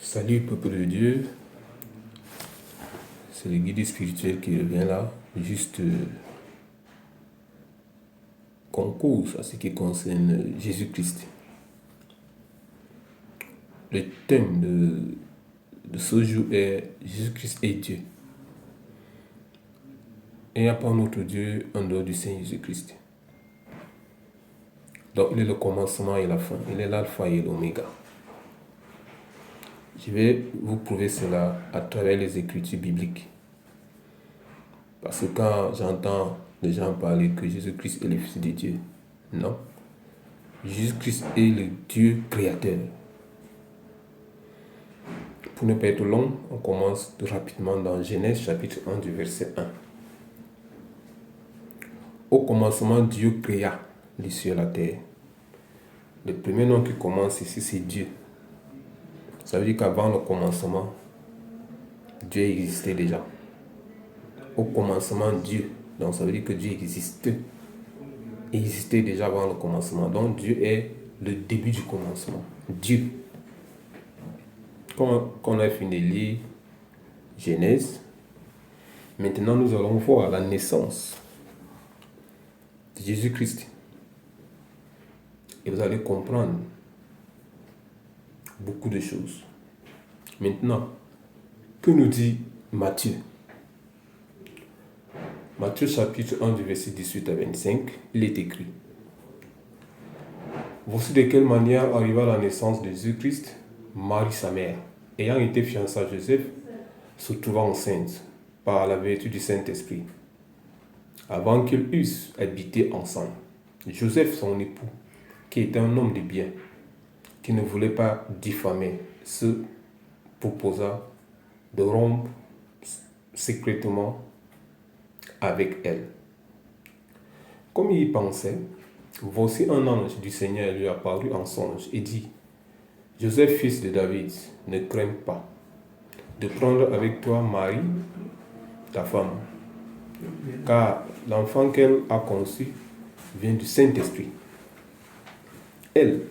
Salut peuple de Dieu, c'est le guide spirituel qui revient là, juste qu'on cause à ce qui concerne Jésus-Christ. Le thème de ce jour est Jésus-Christ est Dieu. Et il n'y a pas un autre Dieu en dehors du Seigneur Jésus-Christ. Donc il est le commencement et la fin, il est l'alpha et l'oméga. Je vais vous prouver cela à travers les écritures bibliques. Parce que quand j'entends les gens parler que Jésus-Christ est le Fils de Dieu, non. Jésus-Christ est le Dieu créateur. Pour ne pas être long, on commence rapidement dans Genèse chapitre 1 du verset 1. Au commencement, Dieu créa les cieux et la terre. Le premier nom qui commence ici, c'est Dieu. Ça veut dire qu'avant le commencement, Dieu existait déjà. Au commencement, Dieu. Donc ça veut dire que Dieu existait déjà avant le commencement. Donc Dieu est le début du commencement. Dieu. Quand on a fini de lire Genèse, maintenant nous allons voir la naissance de Jésus-Christ. Et vous allez comprendre beaucoup de choses. Maintenant, que nous dit Matthieu? Matthieu chapitre 1 du verset 18 à 25, il est écrit: Voici de quelle manière arriva la naissance de Jésus-Christ. Marie, sa mère, ayant été fiancée à Joseph, se trouva enceinte par la vertu du Saint-Esprit. Avant qu'ils eussent habité ensemble, Joseph, son époux, qui était un homme de bien, qui ne voulait pas diffamer, se proposa de rompre secrètement avec elle. Comme il y pensait, voici un ange du Seigneur lui apparut en songe et dit: Joseph, fils de David, ne crains pas de prendre avec toi Marie, ta femme, car l'enfant qu'elle a conçu vient du Saint-Esprit. Elle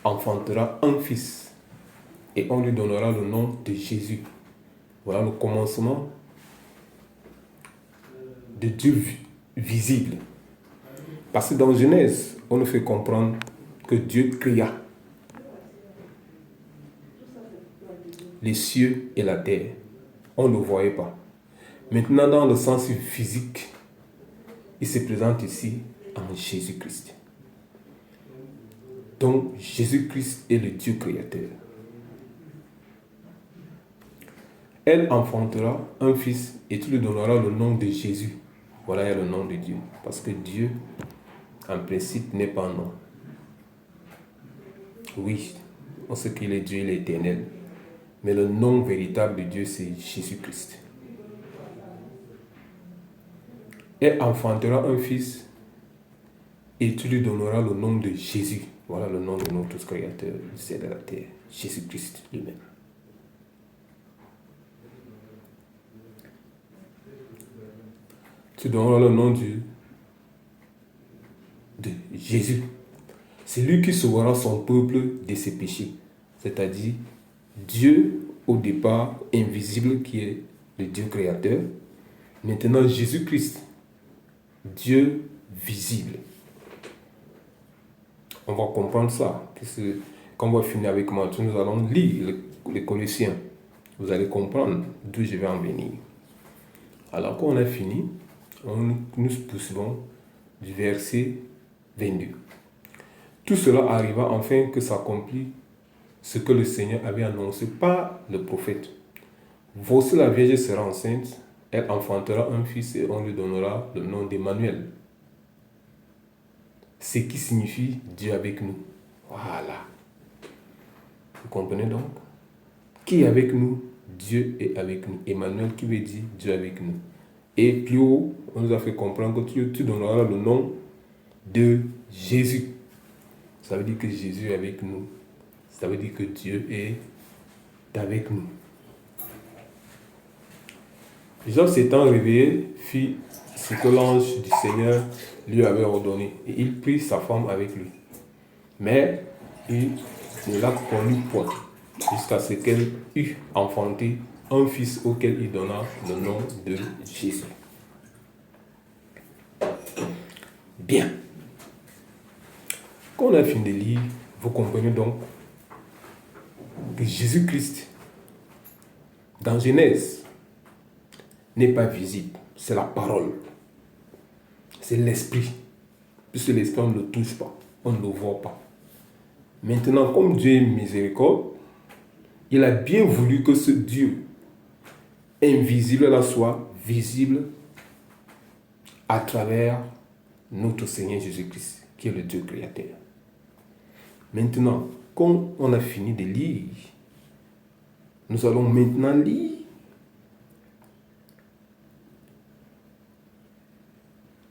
enfantera un fils et on lui donnera le nom de Jésus. Voilà le commencement de Dieu visible. Parce que dans Genèse, on nous fait comprendre que Dieu créa les cieux et la terre. On ne le voyait pas. Maintenant, dans le sens physique, il se présente ici en Jésus-Christ. Donc, Jésus-Christ est le Dieu créateur. Elle enfantera un fils et tu lui donneras le nom de Jésus. Voilà, il y a le nom de Dieu. Parce que Dieu, en principe, n'est pas un nom. Oui, on sait qu'il est Dieu, il est éternel. Mais le nom véritable de Dieu, c'est Jésus-Christ. Elle enfantera un fils et tu lui donneras le nom de Jésus. Voilà le nom de notre Créateur du ciel et de la terre, Jésus-Christ lui-même. Tu donneras le nom de Jésus. C'est lui qui sauvera son peuple de ses péchés. C'est-à-dire Dieu au départ invisible qui est le Dieu créateur. Maintenant Jésus-Christ, Dieu visible. On va comprendre ça. Quand on va finir avec Matthieu, nous allons lire les Colossiens. Vous allez comprendre d'où je vais en venir. Alors quand on a fini, nous poursuivons du verset 22. Tout cela arriva afin que s'accomplisse ce que le Seigneur avait annoncé par le prophète. Voici la Vierge sera enceinte, elle enfantera un fils et on lui donnera le nom d'Emmanuel. Ce qui signifie Dieu avec nous. Voilà. Vous comprenez donc? Qui est avec nous? Dieu est avec nous. Emmanuel qui veut dire Dieu avec nous. Et plus haut, on nous a fait comprendre que tu donneras le nom de Jésus. Ça veut dire que Jésus est avec nous. Ça veut dire que Dieu est avec nous. Job s'étant réveillé, fit ce que l'ange du Seigneur lui avait ordonné. Et il prit sa femme avec lui. Mais il ne la connut point. jusqu'à ce qu'elle eût enfanté un fils auquel il donna le nom de Jésus. Bien. Quand on a fini de lire, vous comprenez donc que Jésus-Christ, dans Genèse, n'est pas visible. C'est la parole. C'est l'esprit. Puisque l'esprit, on ne le touche pas. On ne le voit pas. Maintenant, comme Dieu est miséricorde, il a bien voulu que ce Dieu invisible-là soit visible à travers notre Seigneur Jésus-Christ, qui est le Dieu créateur. Maintenant, quand on a fini de lire, nous allons maintenant lire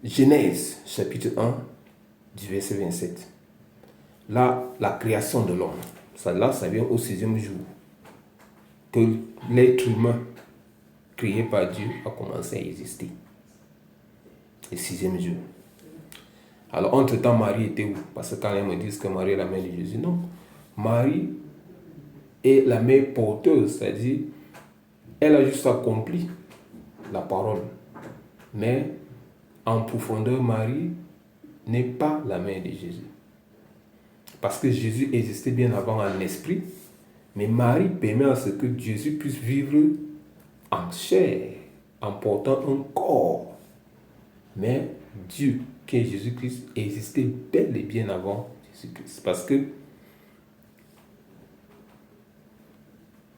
Genèse, chapitre 1, du verset 27. Là, la création de l'homme. Ça vient au 6e jour. Que l'être humain, créé par Dieu, a commencé à exister. Le 6e jour. Alors, entre-temps, Marie était où? Parce que quand les me disent que Marie est la mère de Jésus, non. Marie est la mère porteuse, c'est-à-dire, elle a juste accompli la parole. Mais, en profondeur, Marie n'est pas la mère de Jésus. Parce que Jésus existait bien avant en esprit, mais Marie permet à ce que Jésus puisse vivre en chair, en portant un corps. Mais Dieu, qui est Jésus-Christ, existait bel et bien avant Jésus-Christ. Parce que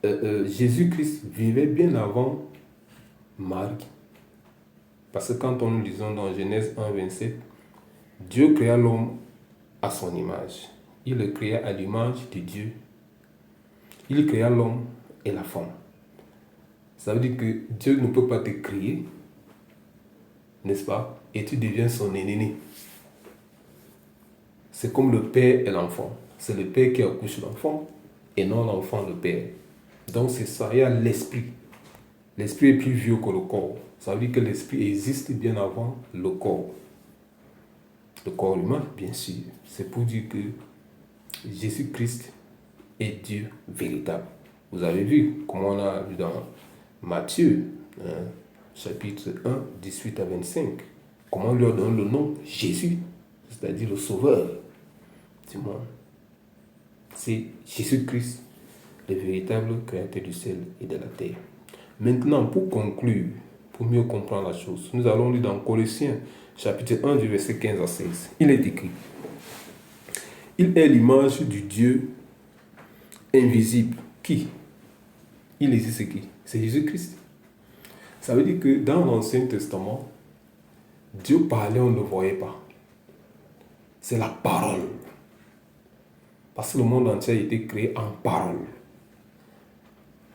Jésus-Christ vivait bien avant Marie. Parce que quand on nous lisons dans Genèse 1, 27, Dieu créa l'homme à son image. Il le créa à l'image de Dieu. Il créa l'homme et la femme. Ça veut dire que Dieu ne peut pas te créer, n'est-ce pas? Et tu deviens son aîné. C'est comme le père et l'enfant. C'est le père qui accouche l'enfant et non l'enfant le père. Donc c'est ça, il y a l'esprit. L'esprit est plus vieux que le corps. Ça veut dire que l'esprit existe bien avant le corps. Le corps humain, bien sûr. C'est pour dire que Jésus-Christ est Dieu véritable. Vous avez vu, comme on a vu dans Matthieu, chapitre 1, 18 à 25, comment on lui donne le nom Jésus, c'est-à-dire le sauveur du monde. C'est Jésus-Christ, le véritable créateur du ciel et de la terre. Maintenant, pour conclure, pour mieux comprendre la chose, nous allons lire dans Colossiens, chapitre 1, du verset 15 à 16. Il est écrit: il est l'image du Dieu invisible. Qui? Il existe qui? C'est Jésus-Christ. Ça veut dire que dans l'Ancien Testament, Dieu parlait, on ne le voyait pas. C'est la parole. Parce que le monde entier a été créé en parole,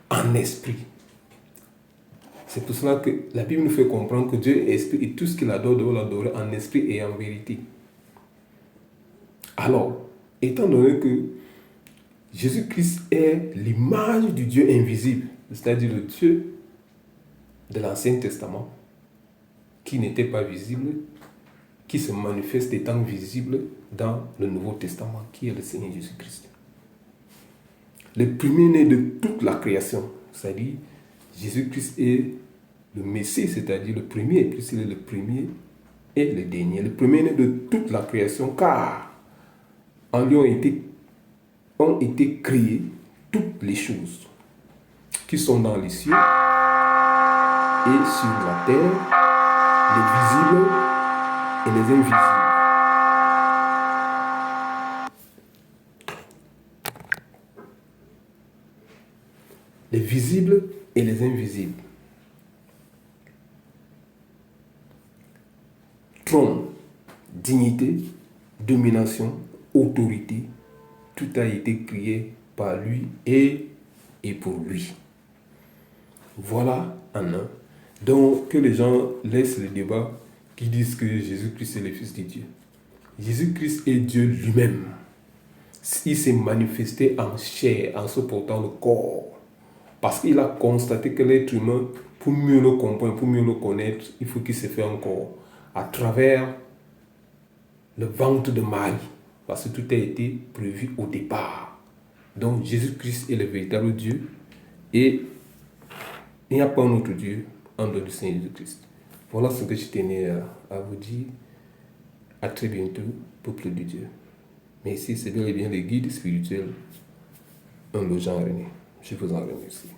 en esprit. C'est pour cela que la Bible nous fait comprendre que Dieu est esprit et tout ce qu'il adore doit l'adorer en esprit et en vérité. Alors, étant donné que Jésus-Christ est l'image du Dieu invisible, c'est-à-dire le Dieu de l'Ancien Testament, qui n'était pas visible, qui se manifeste étant visible dans le Nouveau Testament, qui est le Seigneur Jésus-Christ. Le premier-né de toute la création, c'est-à-dire Jésus-Christ est le Messie, c'est-à-dire le premier, puisqu'il est le premier et le dernier. Le premier-né de toute la création, car en lui ont été créées toutes les choses qui sont dans les cieux et sur la terre, les visibles et les invisibles. Les visibles et les invisibles. Trône, dignité, domination, autorité, tout a été créé par lui et pour lui. Voilà en un. Donc que les gens laissent le débat qui disent que Jésus-Christ est le Fils de Dieu. Jésus-Christ est Dieu lui-même. Il s'est manifesté en chair, en se portant le corps. Parce qu'il a constaté que l'être humain, pour mieux le comprendre, pour mieux le connaître, il faut qu'il se fasse un corps à travers le ventre de Marie. Parce que tout a été prévu au départ. Donc Jésus-Christ est le véritable Dieu et il n'y a pas un autre Dieu en dehors du Seigneur Jésus-Christ. Voilà ce que je tenais à vous dire. À très bientôt, peuple de Dieu. Mais ici, c'est bel et bien le guide spirituel, un Jean René. Je vous en remercie.